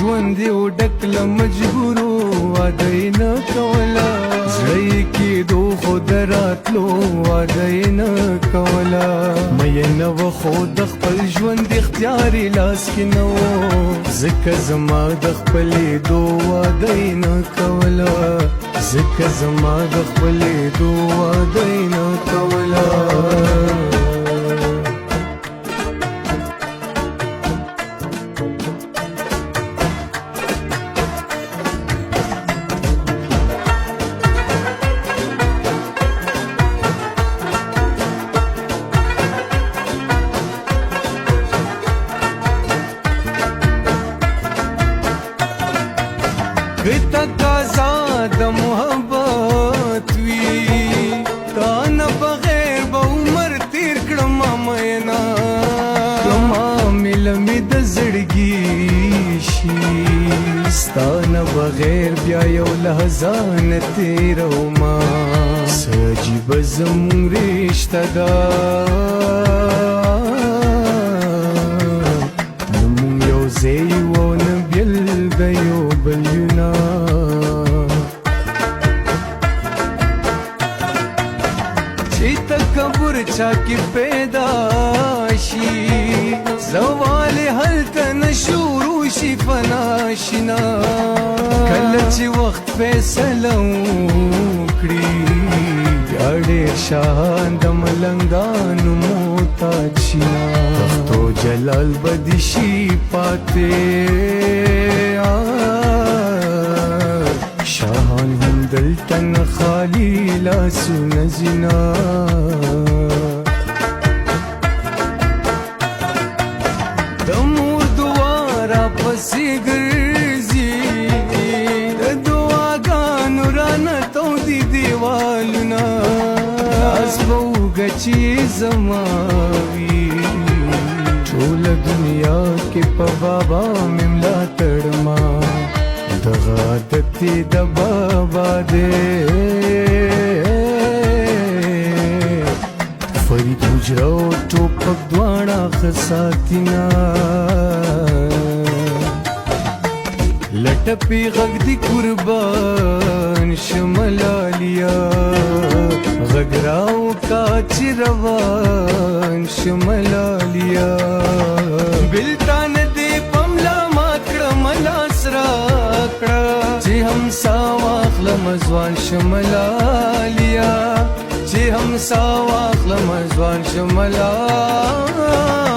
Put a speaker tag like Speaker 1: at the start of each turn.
Speaker 1: ژوند یې ډک له مجبورو واده یې نه کوله زړه یې کېدو خو د راتلو واده یې نه کوله مینه وه خو د خپل ژوند اختیار یې لاس کې نه و ځکه زما د خپلېدو واده یې نه کوله ځکه زما د خپلېدو واده یې نه کوله که تقاضا د محبت وي تا نه بغیر به عمر تیر کړم مینا که معامل مې د زړګي شي ستا نه بغیر بیا یو لحظه نه تېرومه څه عجیبه زموږ رشته ده نه موږ یو ځای یو او نه بېل د یو بل یو نه چې تکبر چا کې پیدا شي زوال هلته نه شروع شي فنا شي نه کله چې وخت فیصله وکړي بیا ډېر شان د ملنګانو محتاج شي نه تخت و جلال به دې شي پاتې شاهان هم دلته نه خالي لاسونه ځينا د مور دعا راپسې ګرځي د دعاګانو رانه تودي دیوالونه لاس به اوږه چې زما وي ټوله دنیا کې په بابا مې ملاتړ ما دغه عادت یې د بابا دی فرید حجره او ټوپک دواړه ښه ساتي نه لټپې غږ دي قربان شمه لالیا غږ راوکړه چې روان شمه لالیا بېلتانه دې په ملا مات کړم لاس راکړه چې هم سا واخلم ځوان شمه لالیا چې هم سا واخلم ځوان شمه لالیا